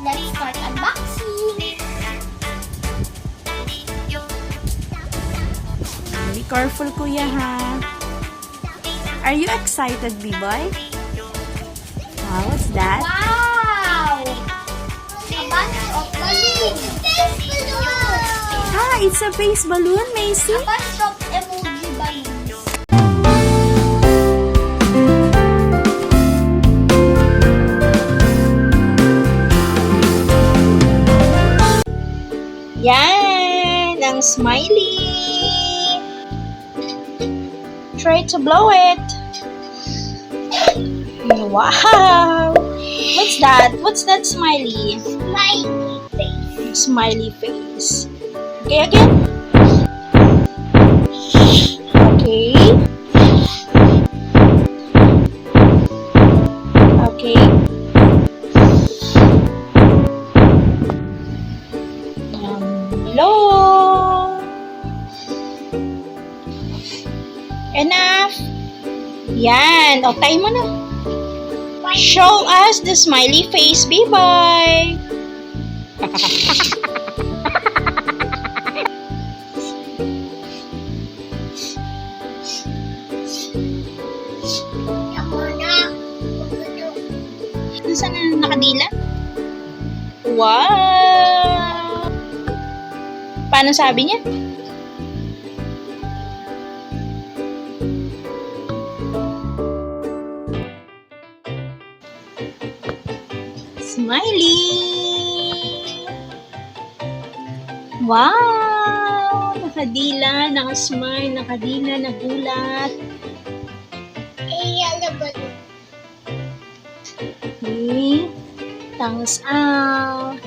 Let's start unboxing. Be careful, kuya, ha? Are you excited, B-boy? Wow, what's that? Wow! A bunch of balloons. Ah, it's a face balloon, Macy. A bunch of emoji balloons. Yan, ang smiley. Try to blow it. Wow! What's that? What's that smiley? Smiley face. Smiley face. Okay, again. Okay. Okay. Blow. Enough. Yan. O, tayo mo na. Show us the smiley face, B-boy. Saan na nakadila? Wow! Paano sabi niya? Smiley! Wow! Nakadila, nakasmile, nakadila, nagulat. Okay. Thumbs out.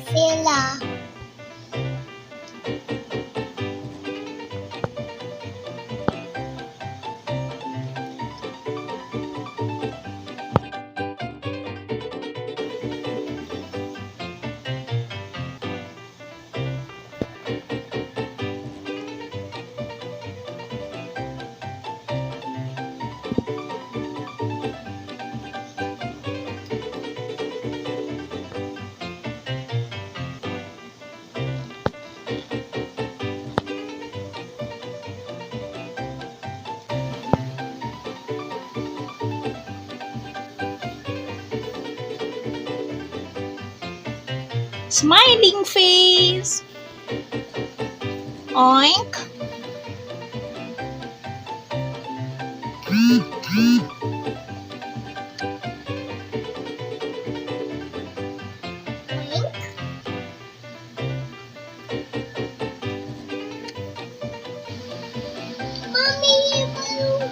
Sila. Smiling face. Oink. Mommy, balloon.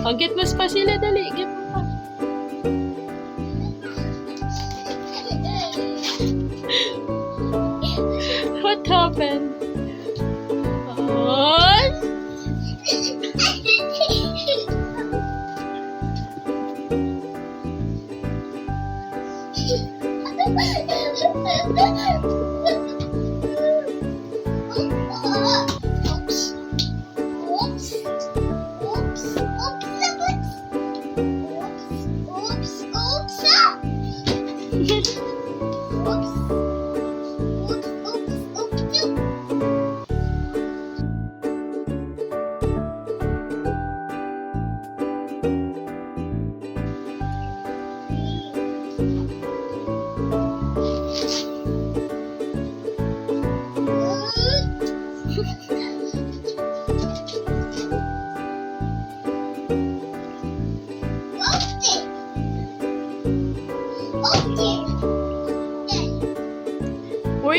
Oh, get mas pa sila, dali. Get mo pa. What happened? Oh!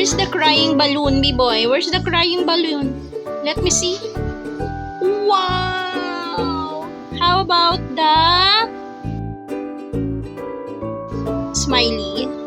Where's the crying balloon, B-boy? Where's the crying balloon? Let me see. Wow! How about the smiley?